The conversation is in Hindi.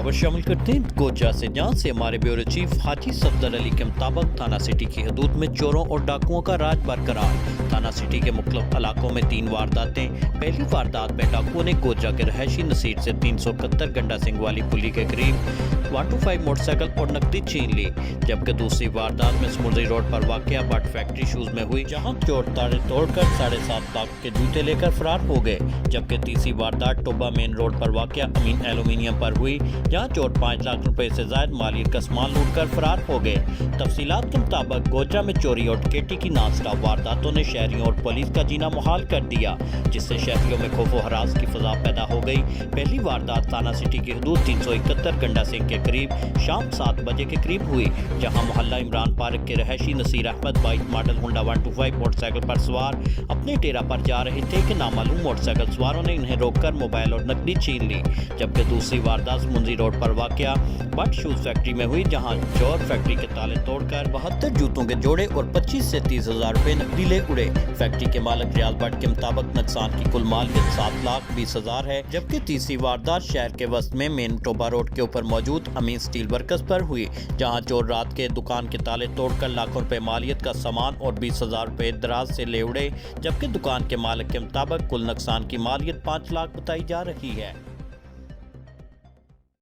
खबर शामिल करते हैं गोजा से, जहां से हमारे ब्यूरो चीफ हाजी सफदर अली के मुताबिक थाना सिटी की हदूद में चोरों और डाकुओं का राज बरकरार। थाना सिटी के मुख्तलिफ इलाकों में 3 वारदातें। पहली वारदात में डाकुओं ने गोजा के रहायशी नसीर से 371 गंडा सिंह वाली पुली के करीब 125 मोटरसाइकिल और नकदी छीन ली, जबकि दूसरी वारदात में समुद्री रोड पर वाक़या बट फैक्ट्री शूज में हुई, जहां चोर ताले तोड़कर 7.5 लाख के जूते लेकर फरार हो गए। जबकि तीसरी वारदात टोबा मेन रोड पर वाक़या अमीन एल्यूमिनियम पर हुई, जहां चोर 5 लाख रुपए से जायद मालियत का सामान लूटकर फरार हो गए। तफसीलात के मुताबिक गोजा में चोरी और डकैती की नॉनस्टॉप वारदातों ने शहरियों और पुलिस का जीना मुहाल कर दिया, जिससे शहरियों में खौफ व हरास की फजा पैदा हो गई। पहली वारदात थाना सिटी की हदूद 371 गंडा सिंह के करीब शाम 7 बजे के करीब हुई, जहां मोहल्ला इमरान पार्क के रहायशी Naseer Ahmed 22 model Honda 125 motorcycle पर सवार अपने डेरा पर जा रहे थे कि नामालूम मोटरसाइकिल सवारों ने इन्हें रोककर मोबाइल और नकदी छीन ली। जबकि दूसरी वारदात समुद्री रोड पर वाक़या बट शूज फैक्ट्री में हुई, जहां चोर फैक्ट्री के ताले तोड़कर 72 जूतों के जोड़े और 25 से 30 हजार रुपए नकदी ले उड़े। फैक्ट्री के मालिक रियाज भट्ट के मुताबिक नुकसान की कुल मालियत 7,20,000 है। जबकि तीसरी वारदात शहर के वस्त में मेन टोबा रोड के ऊपर मौजूद अमीन स्टील वर्कर्स पर हुई, जहां चोर रात के दुकान के ताले तोड़कर लाखों रुपए मालियत का सामान और 20,000 रुपए दराज से ले उड़े। जबकि दुकान के मालिक के मुताबिक कुल नुकसान की मालियत 5 लाख बताई जा रही है।